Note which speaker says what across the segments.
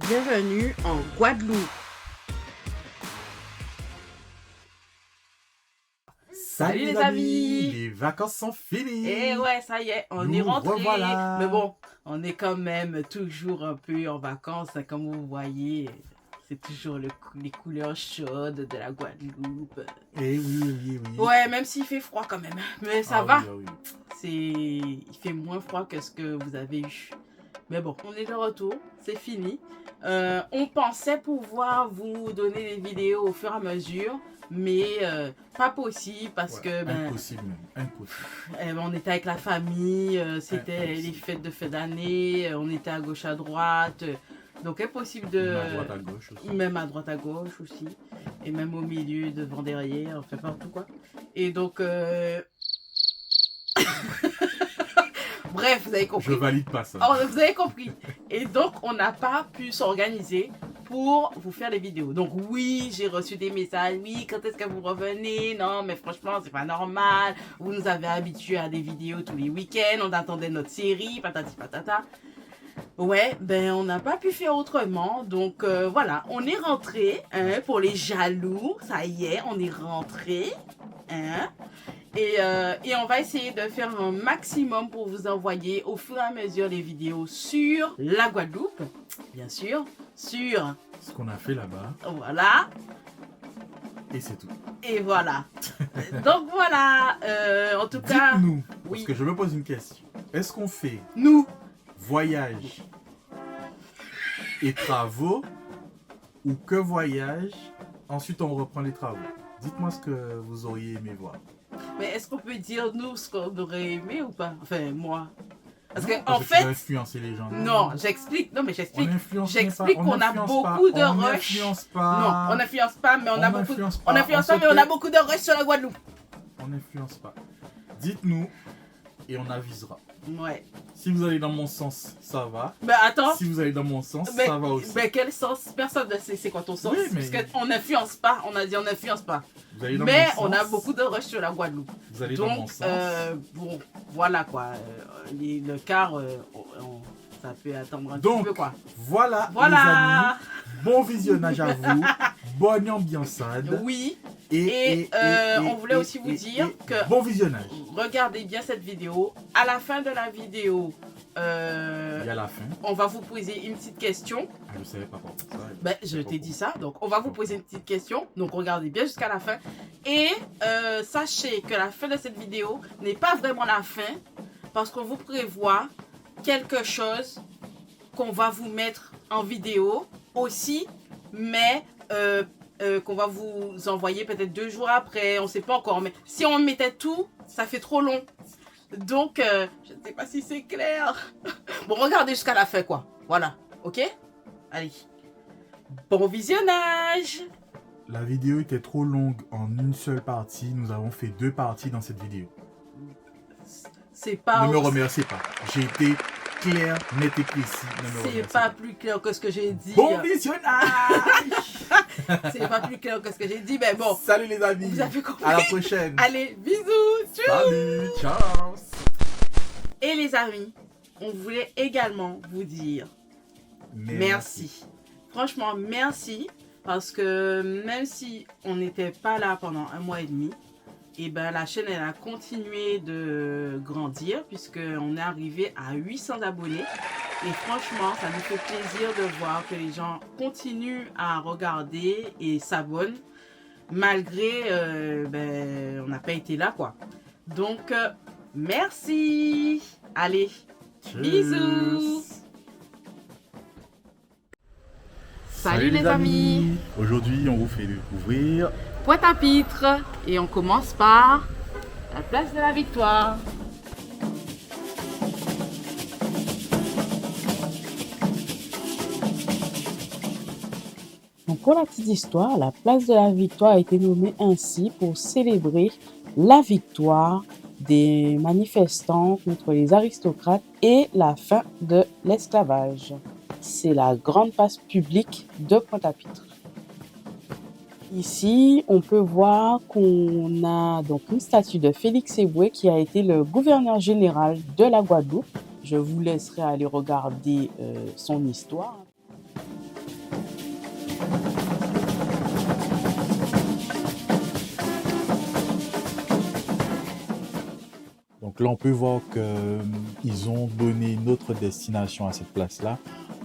Speaker 1: Bienvenue en Guadeloupe.
Speaker 2: Salut les amis, les vacances sont finies.
Speaker 1: Et ouais, ça y est, on est rentré.
Speaker 2: Revoilà.
Speaker 1: Mais bon, on est quand même toujours un peu en vacances, comme vous voyez. C'est toujours les couleurs chaudes de la Guadeloupe.
Speaker 2: Eh oui.
Speaker 1: Ouais, même s'il fait froid quand même. Mais ça
Speaker 2: Ah
Speaker 1: va.
Speaker 2: oui.
Speaker 1: Il fait moins froid que ce que vous avez eu. Mais bon, on est de retour, c'est fini. On pensait pouvoir vous donner des vidéos au fur et à mesure, mais pas possible parce que...
Speaker 2: Impossible même, impossible.
Speaker 1: On était avec la famille, c'était les fêtes de fin d'année, on était à gauche à droite, donc impossible de...
Speaker 2: Même à droite à gauche aussi.
Speaker 1: Même à droite à gauche aussi, et même au milieu, devant, derrière, enfin partout quoi. Et donc... Bref, vous avez compris.
Speaker 2: Je valide pas ça.
Speaker 1: Oh, vous avez compris. Et donc, on n'a pas pu s'organiser pour vous faire des vidéos. Donc oui, j'ai reçu des messages. Oui, quand est-ce que vous revenez? Non, mais franchement, c'est pas normal. Vous nous avez habitués à des vidéos tous les week-ends. On attendait notre série, patati patata. Ouais, ben on n'a pas pu faire autrement. Donc voilà, on est rentré pour les jaloux. Ça y est, on est rentré. Et on va essayer de faire un maximum pour vous envoyer au fur et à mesure les vidéos sur la Guadeloupe, bien sûr, sur
Speaker 2: Ce qu'on a fait là-bas.
Speaker 1: Voilà.
Speaker 2: Et c'est tout.
Speaker 1: Et voilà. Donc voilà, en tout cas...
Speaker 2: Dites-nous,
Speaker 1: oui.
Speaker 2: parce que je me pose une question. Est-ce qu'on fait
Speaker 1: Nous,
Speaker 2: voyage et travaux ou que voyage, ensuite on reprend les travaux? Dites-moi ce que vous auriez aimé voir.
Speaker 1: mais est-ce qu'on peut dire nous ce qu'on aurait aimé ou pas? Enfin, moi. Parce que,
Speaker 2: Parce
Speaker 1: en
Speaker 2: que
Speaker 1: fait...
Speaker 2: tu vas influencer les gens.
Speaker 1: Non, j'explique. Non, mais j'explique.
Speaker 2: On influence
Speaker 1: J'explique
Speaker 2: pas,
Speaker 1: qu'on a
Speaker 2: influence
Speaker 1: beaucoup
Speaker 2: pas,
Speaker 1: de
Speaker 2: on
Speaker 1: rush.
Speaker 2: n'influence pas.
Speaker 1: Non, on n'influence pas, mais on a beaucoup.
Speaker 2: Influence
Speaker 1: On
Speaker 2: pas,
Speaker 1: n'influence
Speaker 2: on
Speaker 1: pas, mais
Speaker 2: se
Speaker 1: on a
Speaker 2: fait-
Speaker 1: beaucoup de rush sur la Guadeloupe.
Speaker 2: On n'influence pas. Dites-nous et on avisera.
Speaker 1: Ouais.
Speaker 2: Si vous allez dans mon sens, ça va.
Speaker 1: Mais attends.
Speaker 2: Si vous allez dans mon sens,
Speaker 1: Mais,
Speaker 2: ça va aussi.
Speaker 1: mais quel sens? Personne ne sait c'est quoi ton sens.
Speaker 2: Oui, mais-
Speaker 1: Parce qu'on n'influence pas. On a dit on n'influence pas.
Speaker 2: Vous allez dans
Speaker 1: Mais
Speaker 2: mon
Speaker 1: on a
Speaker 2: sens,
Speaker 1: beaucoup de rush sur la Guadeloupe.
Speaker 2: Vous allez dans mon
Speaker 1: Donc,
Speaker 2: sens.
Speaker 1: bon, voilà quoi. Le quart, ça peut attendre un
Speaker 2: Donc,
Speaker 1: petit peu quoi.
Speaker 2: Voilà,
Speaker 1: Voilà.
Speaker 2: les amis. Bon visionnage à vous. Bonne ambiançade.
Speaker 1: Oui.
Speaker 2: Et
Speaker 1: on voulait aussi vous dire que...
Speaker 2: Bon visionnage.
Speaker 1: Regardez bien cette vidéo. À la fin de la vidéo,
Speaker 2: Il y a la fin.
Speaker 1: on va vous poser une petite question.
Speaker 2: Ah, je ne savais pas pour ça.
Speaker 1: Ben, je t'ai dit ça. Donc, on va vous poser une petite question. Donc, regardez bien jusqu'à la fin. Et sachez que la fin de cette vidéo n'est pas vraiment la fin. Parce qu'on vous prévoit quelque chose qu'on va vous mettre en vidéo aussi. Mais... qu'on va vous envoyer peut-être 2 jours après, on ne sait pas encore. Mais si on mettait tout, ça fait trop long. Donc, je ne sais pas si c'est clair. Bon, regardez jusqu'à la fin, quoi. Voilà, ok? Allez. Bon visionnage.
Speaker 2: La vidéo était trop longue en une seule partie. Nous avons fait 2 parties dans cette vidéo.
Speaker 1: C'est pas...
Speaker 2: Ne me remerciez pas. J'ai été clair, net et précis. Ne me
Speaker 1: C'est
Speaker 2: remerciez
Speaker 1: pas plus clair que ce que j'ai dit.
Speaker 2: Bon visionnage.
Speaker 1: C'est pas plus clair que ce que j'ai dit, mais bon.
Speaker 2: Salut les amis.
Speaker 1: Vous avez compris.
Speaker 2: À la prochaine.
Speaker 1: Allez, bisous. Tchou.
Speaker 2: Salut. Ciao.
Speaker 1: Et les amis, on voulait également vous dire merci. Franchement, merci. Parce que même si on n'était pas là pendant 1 mois et demi, et ben la chaîne elle a continué de grandir puisqu'on est arrivé à 800 abonnés. Et franchement, ça nous fait plaisir de voir que les gens continuent à regarder et s'abonnent malgré on n'a pas été là quoi. Donc merci. Allez,
Speaker 2: Tchuss.
Speaker 1: bisous. Salut les amis.
Speaker 2: Aujourd'hui, on vous fait découvrir
Speaker 1: Pointe-à-Pitre. Et on commence par la place de la Victoire. Donc pour la petite histoire, la place de la Victoire a été nommée ainsi pour célébrer la victoire des manifestants contre les aristocrates et la fin de l'esclavage. C'est la grande place publique de Pointe-à-Pitre. Ici, on peut voir qu'on a donc une statue de Félix Éboué qui a été le gouverneur général de la Guadeloupe. Je vous laisserai aller regarder son histoire.
Speaker 2: Donc là, on peut voir qu'ils ont donné une autre destination à cette place-là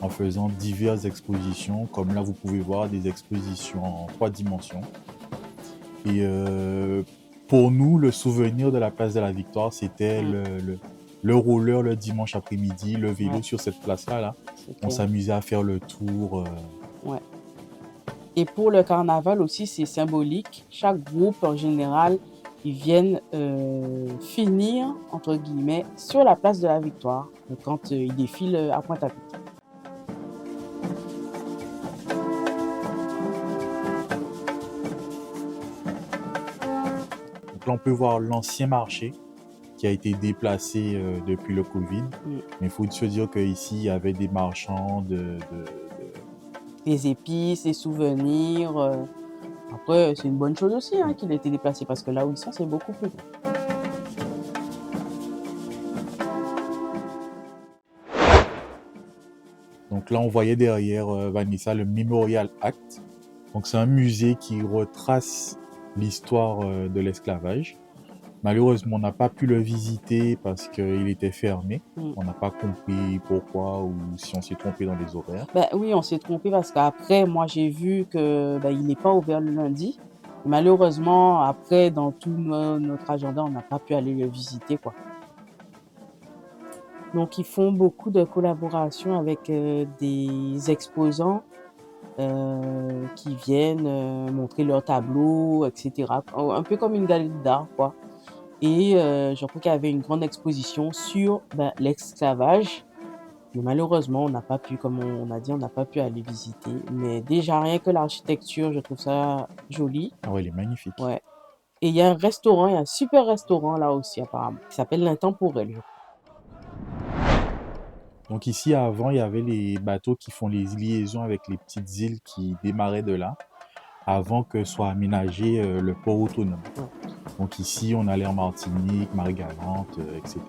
Speaker 2: en faisant diverses expositions. Comme là, vous pouvez voir des expositions en 3 dimensions. Et pour nous, le souvenir de la place de la Victoire, c'était le roller le dimanche après-midi, le vélo sur cette place-là. Là. On s'amusait à faire le tour.
Speaker 3: Ouais. Et pour le carnaval aussi, c'est symbolique. Chaque groupe, en général, ils viennent finir, entre guillemets, sur la place de la Victoire, quand ils défilent à Pointe-à-Pitre.
Speaker 2: Donc là, on peut voir l'ancien marché qui a été déplacé depuis le Covid. Mais il faut se dire qu'ici, il y avait des marchands
Speaker 3: des épices, des souvenirs. Après, c'est une bonne chose aussi qu'il ait été déplacé parce que là où ils sont, c'est beaucoup plus grand.
Speaker 2: Donc là, on voyait derrière Vanessa le Memorial Act. Donc c'est un musée qui retrace l'histoire de l'esclavage. Malheureusement, on n'a pas pu le visiter parce qu'il était fermé. On n'a pas compris pourquoi ou si on s'est trompé dans les horaires.
Speaker 3: Oui, on s'est trompé parce qu'après, moi, j'ai vu qu'il n'est pas ouvert le lundi. Malheureusement, après, dans tout notre agenda, on n'a pas pu aller le visiter, quoi. Donc, ils font beaucoup de collaborations avec des exposants qui viennent montrer leurs tableaux, etc. Un peu comme une galerie d'art, quoi. Et je crois qu'il y avait une grande exposition sur l'esclavage. Mais malheureusement, on n'a pas pu, comme on a dit, on n'a pas pu aller visiter. Mais déjà, rien que l'architecture, je trouve ça joli.
Speaker 2: Ah ouais, il est magnifique.
Speaker 3: Ouais. Et il y a un restaurant, il y a un super restaurant là aussi apparemment, qui s'appelle l'Intemporel.
Speaker 2: Donc ici, avant, il y avait les bateaux qui font les liaisons avec les petites îles qui démarraient de là, avant que soit aménagé le port autonome.
Speaker 3: Ouais.
Speaker 2: Donc ici, on allait en Martinique, Marie-Galante, etc.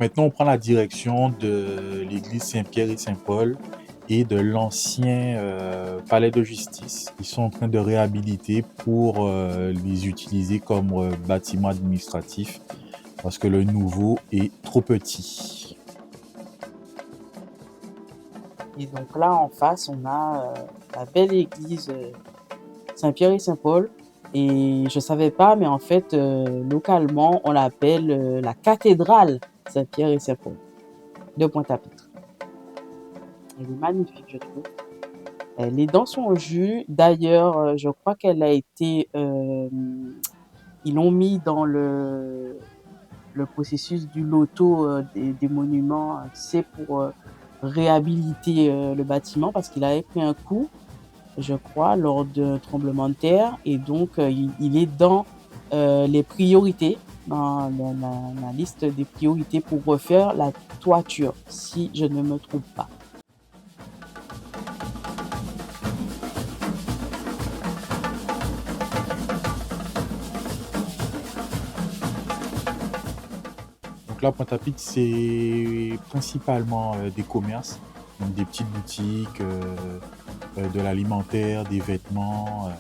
Speaker 2: Maintenant, on prend la direction de l'église Saint-Pierre et Saint-Paul et de l'ancien palais de justice. Ils sont en train de réhabiliter pour les utiliser comme bâtiment administratif parce que le nouveau est trop petit.
Speaker 3: Et donc là, en face, on a la belle église Saint-Pierre et Saint-Paul. Et je savais pas, mais en fait, localement, on l'appelle la cathédrale Saint-Pierre et Saint-Paul de Pointe-à-Pitre. Elle est magnifique, je trouve. Les dents sont au jus. D'ailleurs, je crois qu'elle a été... ils l'ont mis dans le processus du loto des monuments, c'est pour réhabiliter le bâtiment parce qu'il avait pris un coup, je crois, lors d'un tremblement de terre. Et donc, il est dans les priorités, dans la liste des priorités pour refaire la toiture, si je ne me trompe pas.
Speaker 2: Donc là, Pointe-à-Pitre, c'est principalement des commerces, donc des petites boutiques, de l'alimentaire, des vêtements.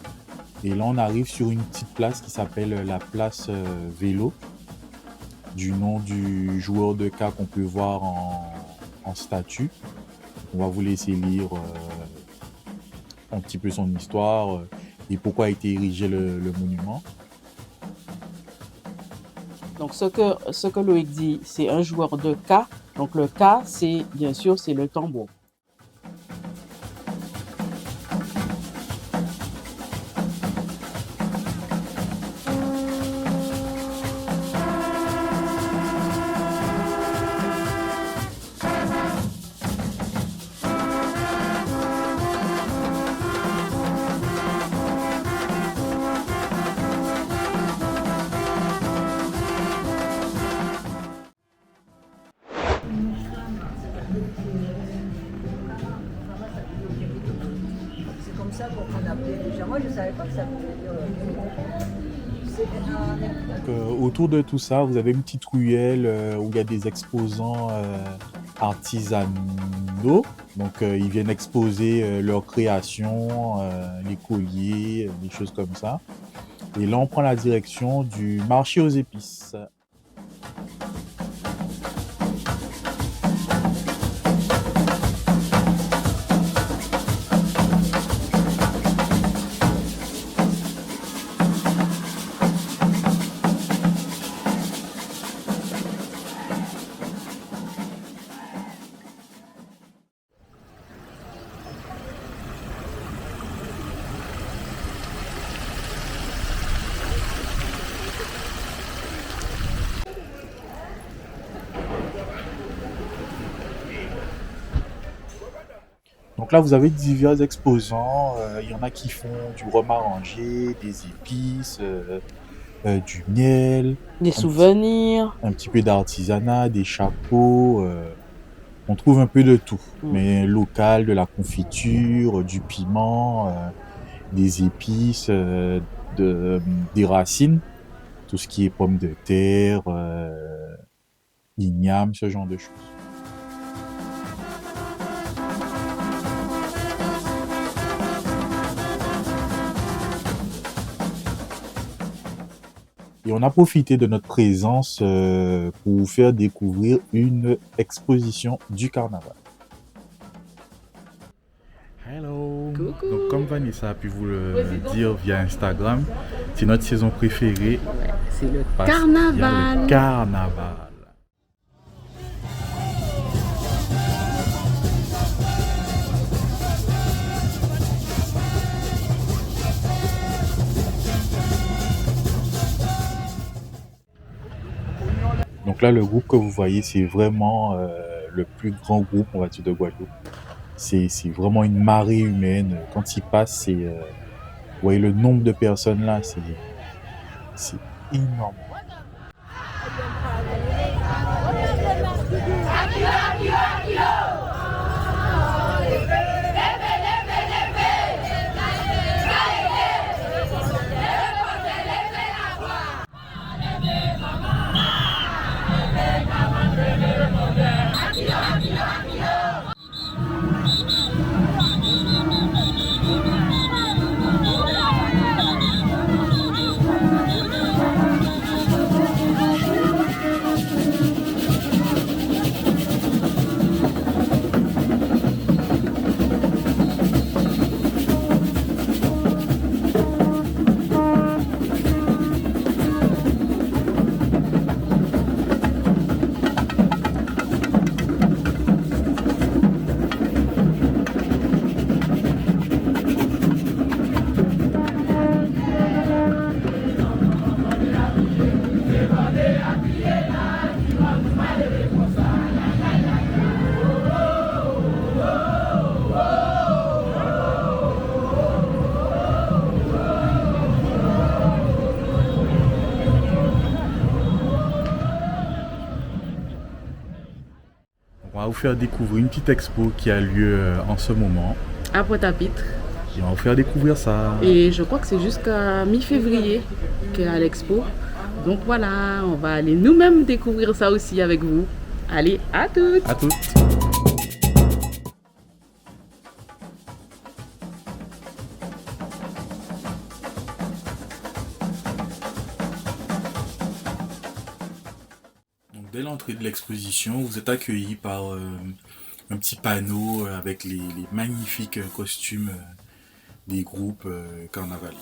Speaker 2: Et là, on arrive sur une petite place qui s'appelle la place Vélo, du nom du joueur de cartes qu'on peut voir en statue. On va vous laisser lire un petit peu son histoire et pourquoi a été érigé le monument.
Speaker 3: Donc, ce que Loïc dit, c'est un joueur de K. Donc, le K, c'est, bien sûr, c'est le tambour.
Speaker 4: ça pour qu'on appelait les gens. Moi, je ne savais pas que ça pouvait dire.
Speaker 2: Donc, autour de tout ça, vous avez une petite ruelle où il y a des exposants artisanaux. Donc, ils viennent exposer leurs créations, les colliers, des choses comme ça. Et là, on prend la direction du marché aux épices. Donc là, vous avez divers exposants. Il y en a qui font du rhum arrangé, des épices, du miel,
Speaker 3: Des souvenirs.
Speaker 2: un petit peu d'artisanat, des chapeaux. On trouve un peu de tout, mais local, de la confiture, du piment, des épices, des racines, tout ce qui est pommes de terre, igname, ce genre de choses. Et on a profité de notre présence pour vous faire découvrir une exposition du carnaval. Hello.
Speaker 1: Coucou.
Speaker 2: Donc, comme Vanessa a pu vous le dire via Instagram, c'est notre saison préférée.
Speaker 1: C'est le
Speaker 2: parce qu'il y a
Speaker 1: carnaval.
Speaker 2: le carnaval. Donc là, le groupe que vous voyez, c'est vraiment le plus grand groupe, on va dire, de Guadeloupe. C'est vraiment une marée humaine. Quand ils passent, c'est, vous voyez le nombre de personnes là, c'est énorme. On va vous faire découvrir une petite expo qui a lieu en ce moment.
Speaker 1: À Pointe-à-Pitre.
Speaker 2: Et on va vous faire découvrir ça.
Speaker 1: Et je crois que c'est jusqu'à mi-février qu'il y a l'expo. Donc voilà, on va aller nous-mêmes découvrir ça aussi avec vous. Allez, à toutes!
Speaker 2: À toutes. Donc, dès l'entrée de l'exposition, vous êtes accueillis par un petit panneau avec les magnifiques costumes des groupes carnavaliers.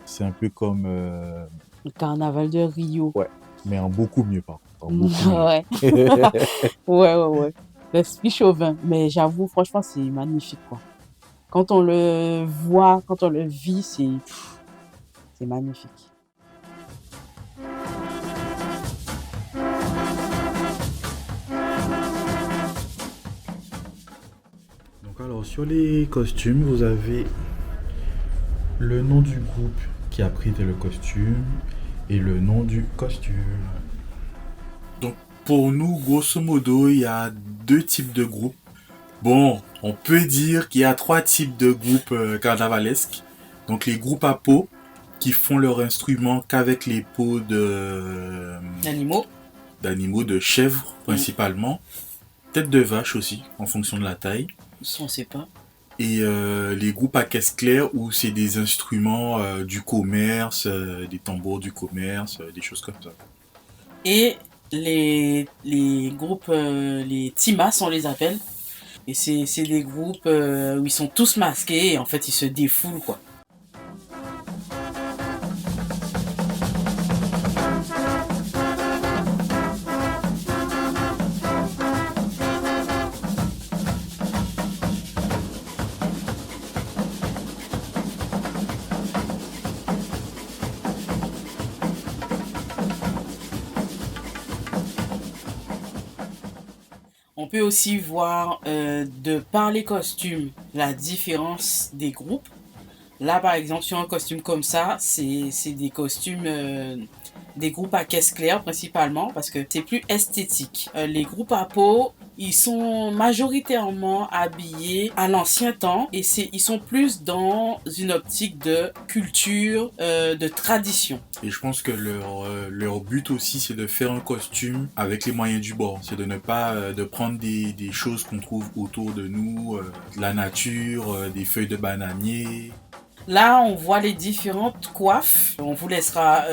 Speaker 2: C'est un peu comme...
Speaker 3: Le carnaval de Rio.
Speaker 2: Ouais, mais en beaucoup mieux par contre. En beaucoup mieux.
Speaker 3: Ouais. Ouais. L'esprit chauvin. Mais j'avoue, franchement, c'est magnifique, quoi. Quand on le voit, quand on le vit, c'est magnifique.
Speaker 2: Donc alors, sur les costumes, vous avez le nom du groupe qui a prêté le costume et le nom du costume. Donc pour nous, grosso modo, il y a deux types de groupes. Bon, On peut dire qu'il y a 3 types de groupes carnavalesques. Donc les groupes à peau qui font leur instrument qu'avec les peaux d'animaux, de chèvres principalement, peut-être de vaches aussi, en fonction de la taille.
Speaker 3: On sait pas.
Speaker 2: Et les groupes à caisse claire où c'est des instruments du commerce, des tambours du commerce, des choses comme ça.
Speaker 3: Et les groupes, les Timas, on les appelle. Et c'est des groupes où ils sont tous masqués et en fait ils se défoulent quoi. On peut aussi voir, de par les costumes, la différence des groupes. Là, par exemple, sur un costume comme ça, c'est des costumes des groupes à caisse claire principalement parce que c'est plus esthétique. Les groupes à peau, ils sont majoritairement habillés à l'ancien temps et ils sont plus dans une optique de culture, de tradition.
Speaker 2: Et je pense que leur but aussi, c'est de faire un costume avec les moyens du bord. C'est de ne pas de prendre des choses qu'on trouve autour de nous, de la nature, des feuilles de bananier.
Speaker 3: Là, on voit les différentes coiffes. On vous laissera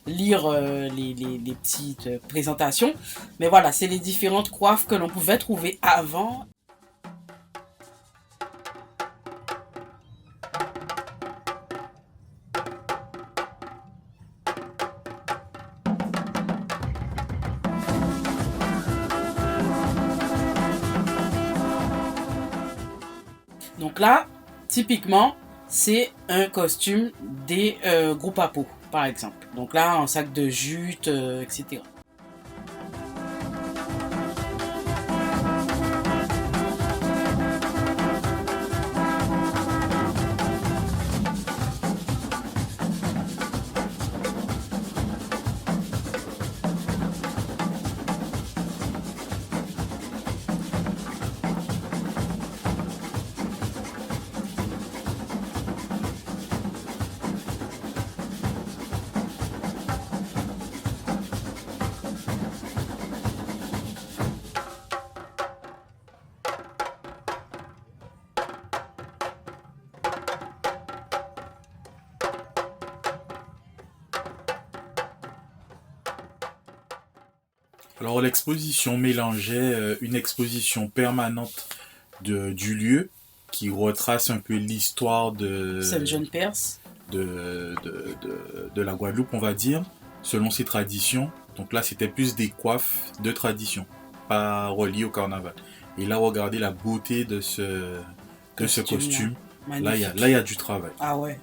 Speaker 3: lire les petites présentations. Mais voilà, c'est les différentes coiffes que l'on pouvait trouver avant. Donc là, typiquement, c'est un costume des groupes à peau, par exemple. Donc là, un sac de jute, etc.
Speaker 2: Alors l'exposition mélangeait une exposition permanente du lieu qui retrace un peu l'histoire de
Speaker 3: Saint-Jean-Perse.
Speaker 2: de la Guadeloupe, on va dire, selon ses traditions. Donc là, c'était plus des coiffes de tradition, pas reliées au carnaval. Et là, regardez la beauté de ce costume. Là, il y a du travail.
Speaker 3: Ah ouais.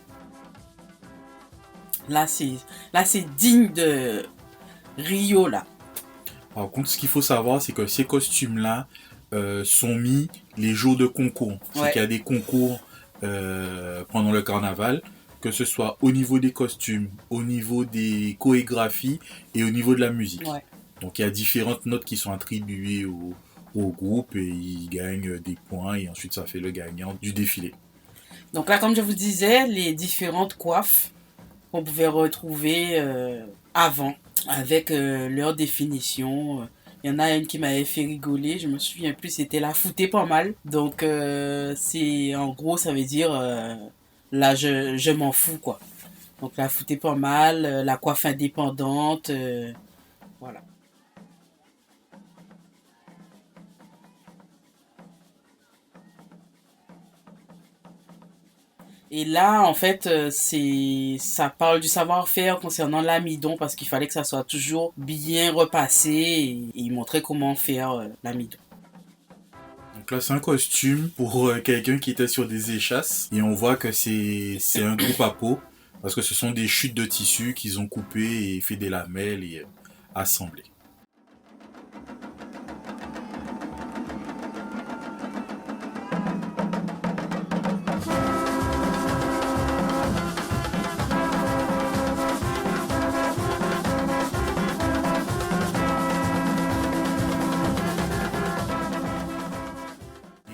Speaker 3: Là, c'est digne de Rio, là.
Speaker 2: Par contre, ce qu'il faut savoir, c'est que ces costumes-là sont mis les jours de concours. C'est
Speaker 3: Ouais.
Speaker 2: qu'il y a des concours pendant le carnaval, que ce soit au niveau des costumes, au niveau des chorégraphies et au niveau de la musique.
Speaker 3: Ouais.
Speaker 2: Donc il y a différentes notes qui sont attribuées au groupe et ils gagnent des points et ensuite ça fait le gagnant du défilé.
Speaker 3: Donc là, comme je vous disais, les différentes coiffes qu'on pouvait retrouver avant, avec leur définition. Il y en a une qui m'avait fait rigoler, je me souviens plus, c'était la foutée pas mal. Donc c'est en gros, ça veut dire là je m'en fous quoi. Donc la foutée pas mal, la coiffe indépendante, voilà. Et là, en fait, ça parle du savoir-faire concernant l'amidon parce qu'il fallait que ça soit toujours bien repassé et il montrait comment faire l'amidon.
Speaker 2: Donc là, c'est un costume pour quelqu'un qui était sur des échasses et on voit que c'est un groupe à peau parce que ce sont des chutes de tissu qu'ils ont coupées et fait des lamelles et assemblées.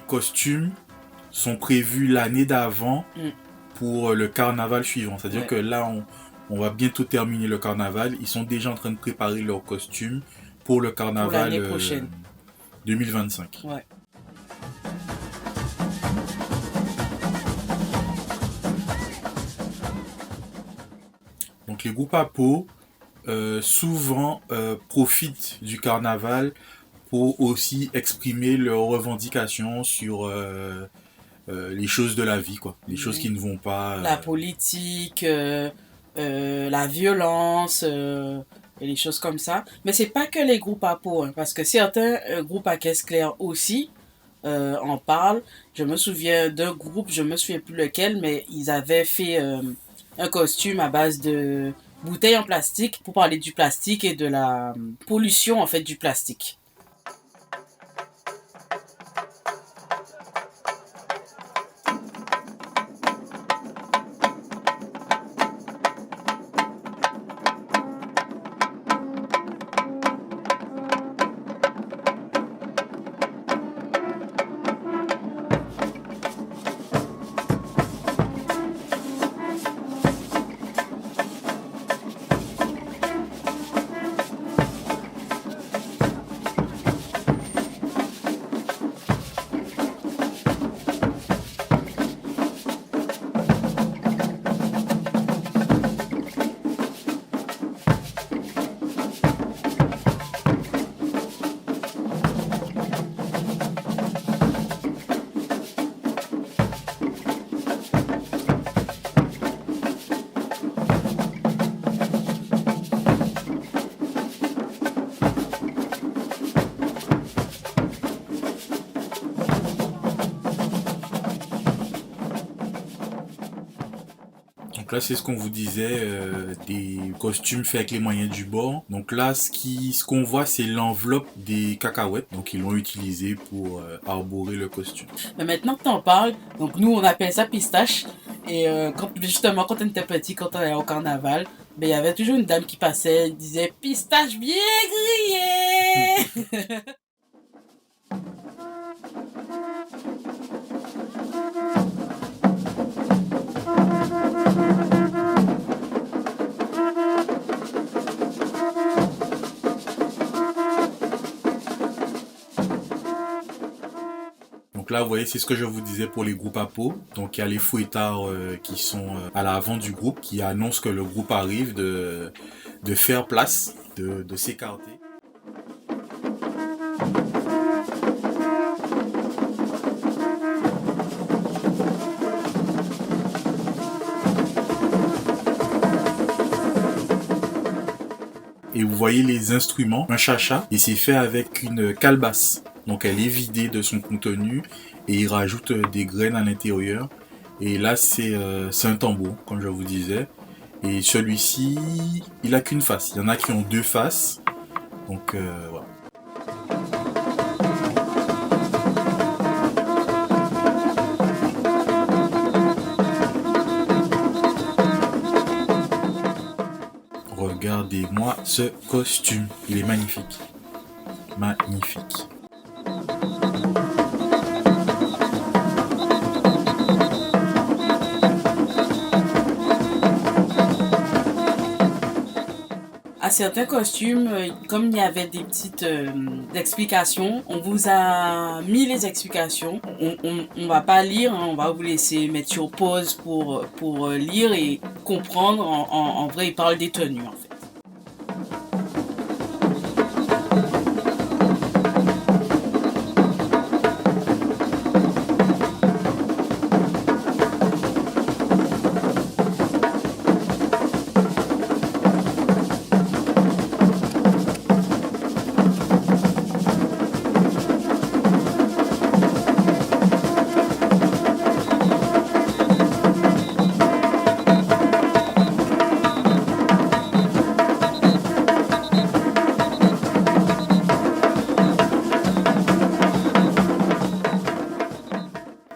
Speaker 2: costumes sont prévus l'année d'avant
Speaker 1: Mm.
Speaker 2: pour le carnaval suivant. C'est-à-dire
Speaker 1: Ouais.
Speaker 2: que là, on va bientôt terminer le carnaval. Ils sont déjà en train de préparer leurs costumes pour le carnaval
Speaker 1: l'année prochaine.
Speaker 2: 2025.
Speaker 1: Ouais.
Speaker 2: Donc les groupes à peau souvent profitent du carnaval pour aussi exprimer leurs revendications sur les choses de la vie, quoi. Les choses qui ne vont pas.
Speaker 1: La politique, la violence, et les choses comme ça. Mais c'est pas que les groupes à peau, hein, parce que certains groupes à caisse claire aussi en parlent. Je me souviens d'un groupe, je me souviens plus lequel, mais ils avaient fait un costume à base de bouteilles en plastique pour parler du plastique et de la pollution en fait du plastique.
Speaker 2: Donc là, c'est ce qu'on vous disait, des costumes faits avec les moyens du bord. Donc là, ce qu'on voit, c'est l'enveloppe des cacahuètes. Donc ils l'ont utilisé pour arborer le costume.
Speaker 1: Mais maintenant que t'en parles, donc nous on appelle ça pistache. Et justement quand on était petit, quand on allait au carnaval, ben, il y avait toujours une dame qui passait, elle disait pistache bien grillée.
Speaker 2: Donc là, vous voyez, c'est ce que je vous disais pour les groupes à peau. Donc il y a les fouettards qui sont à l'avant du groupe, qui annoncent que le groupe arrive, de faire place, de s'écarter. Et vous voyez les instruments, un chacha, et c'est fait avec une calebasse. Donc elle est vidée de son contenu et il rajoute des graines à l'intérieur. Et là c'est un tambour, comme je vous disais. Et celui-ci, il a qu'une face. Il y en a qui ont deux faces. Donc voilà. Regardez-moi ce costume, il est magnifique. Magnifique.
Speaker 1: À certains costumes, comme il y avait des petites explications, on vous a mis les explications. On va pas lire, hein, on va vous laisser mettre sur pause pour lire et comprendre. En vrai, il parle des tenues en fait.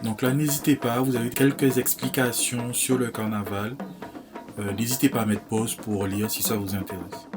Speaker 2: Donc là, n'hésitez pas, vous avez quelques explications sur le carnaval. N'hésitez pas à mettre pause pour lire si ça vous intéresse.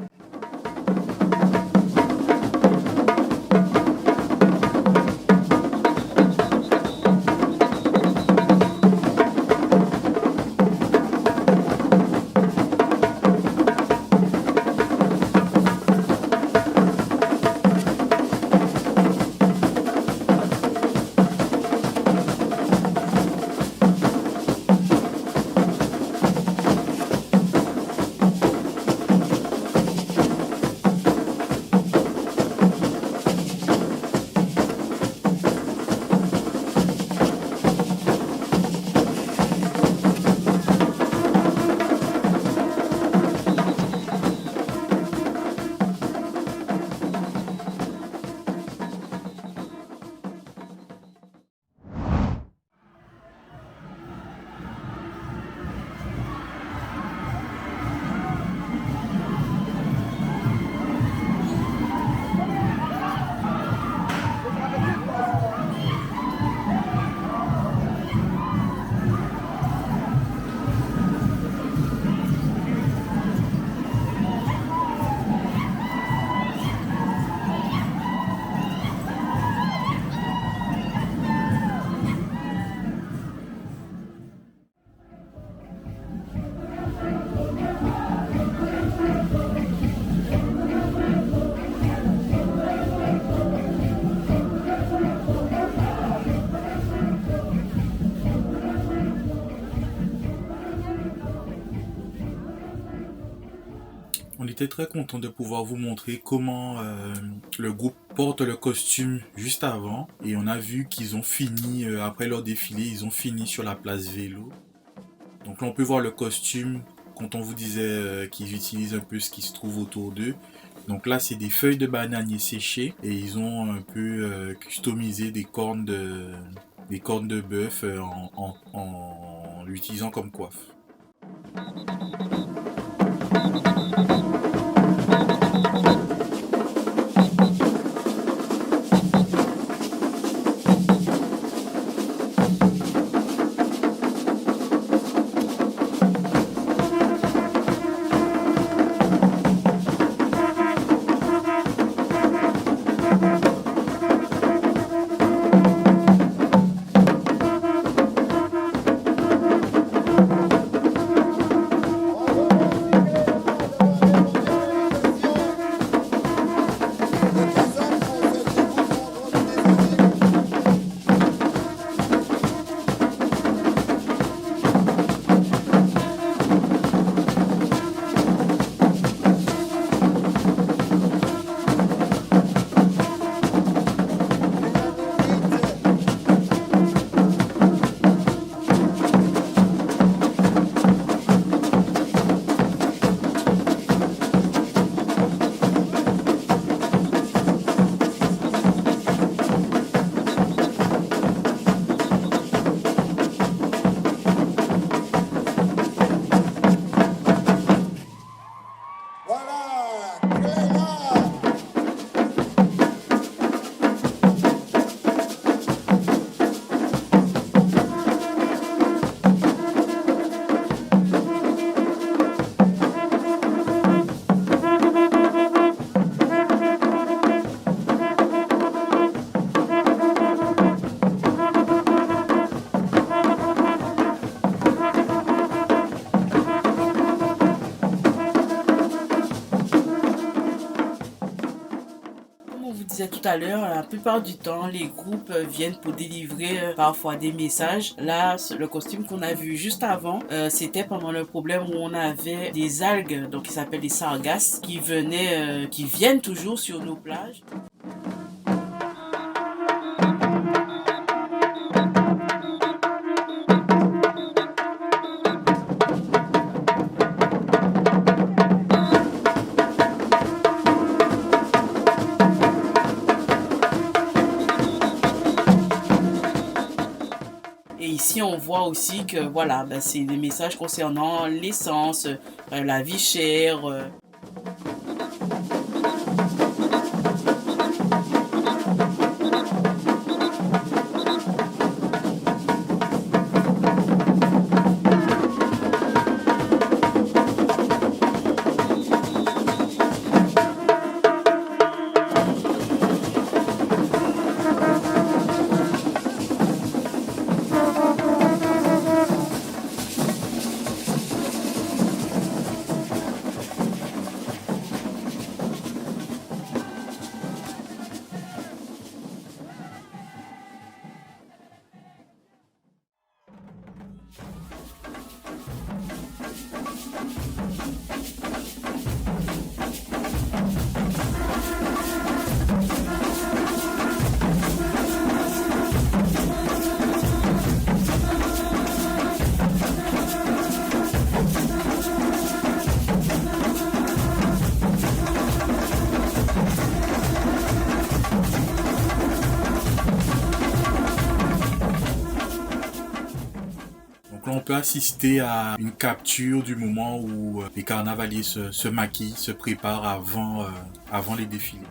Speaker 2: J'étais très content de pouvoir vous montrer comment le groupe porte le costume juste avant. Et on a vu qu'ils ont fini, après leur défilé, ils ont fini sur la place Vélo. Donc là, on peut voir le costume quand on vous disait qu'ils utilisent un peu ce qui se trouve autour d'eux. Donc là, c'est des feuilles de bananier séchées et ils ont un peu customisé des cornes de bœuf en l'utilisant comme coiffe.
Speaker 3: Tout à l'heure, la plupart du temps, les groupes viennent pour délivrer parfois des messages. Là, le costume qu'on a vu juste avant, c'était pendant le problème où on avait des algues, donc qui s'appellent les sargasses, qui viennent toujours sur nos plages. Et ici, on voit aussi que voilà, c'est des messages concernant l'essence, la vie chère.
Speaker 2: On peut assister à une capture du moment où les carnavaliers se maquillent, se préparent avant les défilés.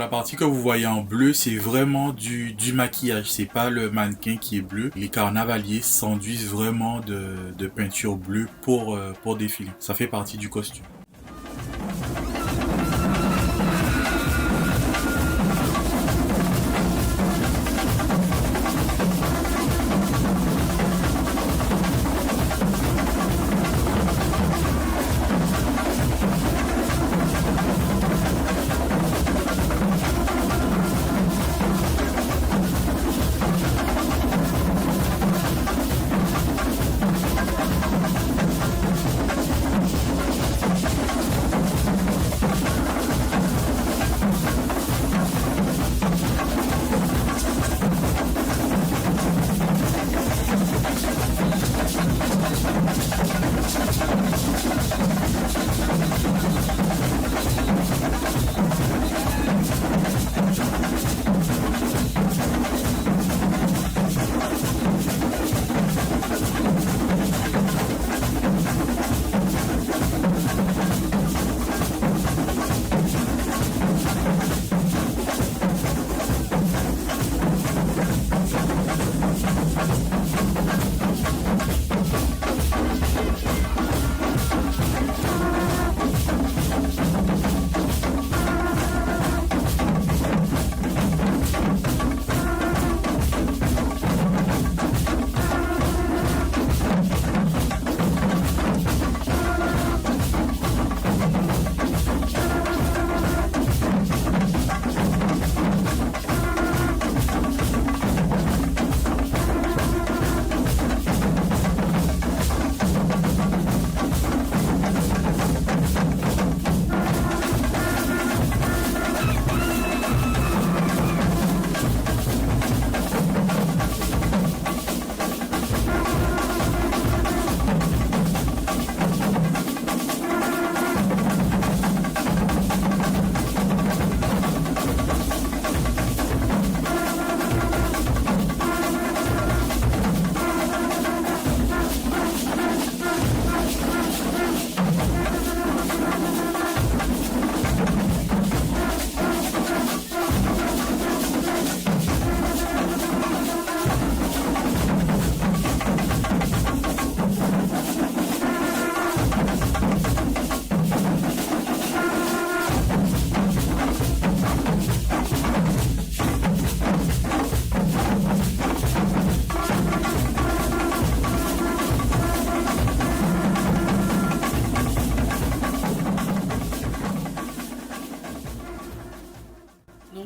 Speaker 2: la partie que vous voyez en bleu, c'est vraiment du maquillage. C'est pas le mannequin qui est bleu. Les carnavaliers s'enduisent vraiment de peinture bleue pour défiler. Ça fait partie du costume.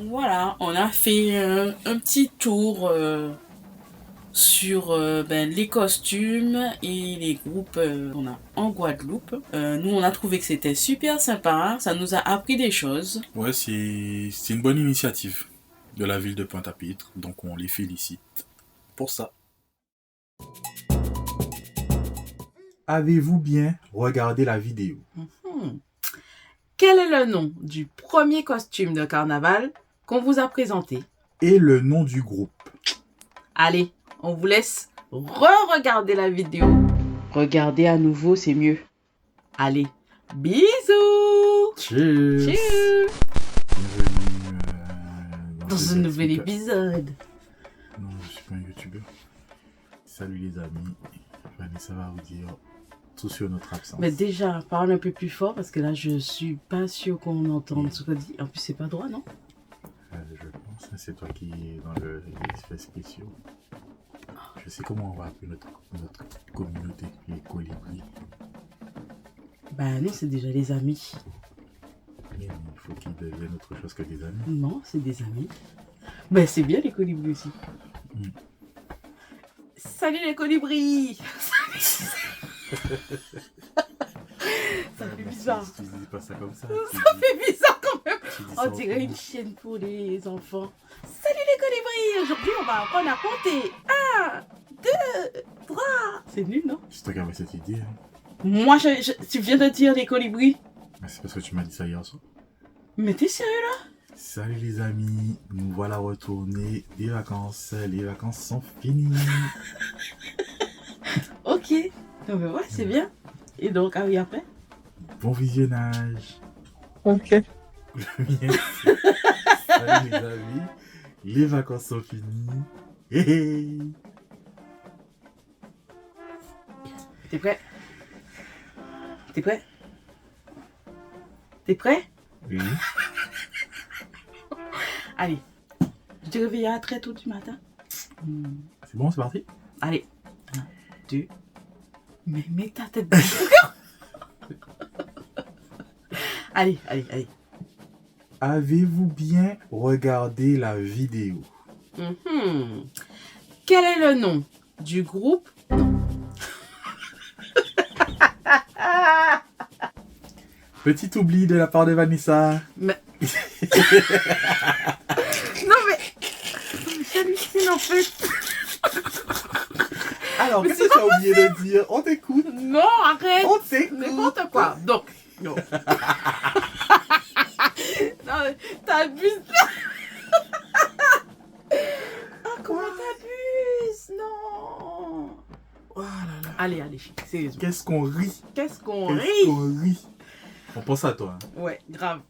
Speaker 1: Voilà, on a fait un petit tour sur les costumes et les groupes qu'on a en Guadeloupe. Nous, on a trouvé que c'était super sympa, ça nous a appris des choses.
Speaker 2: Ouais, c'est une bonne initiative de la ville de Pointe-à-Pitre, donc on les félicite pour ça. Avez-vous bien regardé la vidéo?
Speaker 1: Quel est le nom du premier costume de carnaval qu'on vous a présenté?
Speaker 2: Et le nom du groupe?
Speaker 1: Allez, on vous laisse re-regarder la vidéo. Regardez à nouveau, c'est mieux. Allez, bisous!
Speaker 2: Cheers!
Speaker 1: Cheers!
Speaker 2: Bienvenue
Speaker 1: Dans un nouvel épisode.
Speaker 2: Non, je suis pas un youtubeur. Salut les amis. Vanessa va vous dire tout sur notre absence.
Speaker 1: Mais déjà, parle un peu plus fort parce que là, je suis pas sûre qu'on entende ce qu'on dit. En plus, c'est pas droit, non?
Speaker 2: Je pense, c'est toi qui es dans les effets spéciaux. Je sais comment on va appeler notre communauté, les colibris.
Speaker 1: Bah non, c'est déjà les amis.
Speaker 2: Mais il faut qu'ils deviennent autre chose que des amis.
Speaker 1: Non, c'est des amis. Bah c'est bien les colibris aussi. Salut les colibris! Ça fait bizarre.
Speaker 2: Tu dis pas ça comme ça.
Speaker 1: Ça fait bizarre quand même. On dirait une chienne pour les enfants. Salut les colibris! Aujourd'hui, on va apprendre à compter. 1, 2, 3. C'est nul, non?
Speaker 2: Je te garde cette idée. Hein.
Speaker 1: Moi, tu viens de dire les colibris.
Speaker 2: Mais c'est parce que tu m'as dit ça hier soir.
Speaker 1: Mais t'es sérieux là?
Speaker 2: Salut les amis, nous voilà retournés des vacances. Les vacances sont finies.
Speaker 1: Ok. Non mais ouais, c'est bien. Et donc, ah oui, après?
Speaker 2: Bon visionnage.
Speaker 3: Ok.
Speaker 2: Le mien, Allez, les amis, les vacances sont finies. Hé, hé.
Speaker 1: T'es prêt? T'es prêt? T'es prêt?
Speaker 2: Oui.
Speaker 1: Allez. Je te réveillerai très tôt du matin.
Speaker 2: C'est bon, c'est parti?
Speaker 1: Allez. 1, 2. Mais mets ta tête. Allez, allez, allez.
Speaker 2: Avez-vous bien regardé la vidéo?
Speaker 1: Mhm. Quel est le nom du groupe? Non.
Speaker 2: Petit oubli de la part de Vanessa.
Speaker 1: Mais... non mais... J'hallucine en fait.
Speaker 2: Alors, qu'est-ce que tu as oublié de dire? On t'écoute.
Speaker 1: Non, arrête.
Speaker 2: On t'écoute.
Speaker 1: N'importe quoi. Donc, non. Non, mais t'abuses. Ah, comment t'abuses? Non.
Speaker 2: Oh là là.
Speaker 1: Allez, allez, sérieusement.
Speaker 2: Qu'est-ce qu'on rit?
Speaker 1: Qu'est-ce qu'on
Speaker 2: Qu'est-ce
Speaker 1: rit?
Speaker 2: qu'on rit? On pense à toi. Hein.
Speaker 1: Ouais, grave.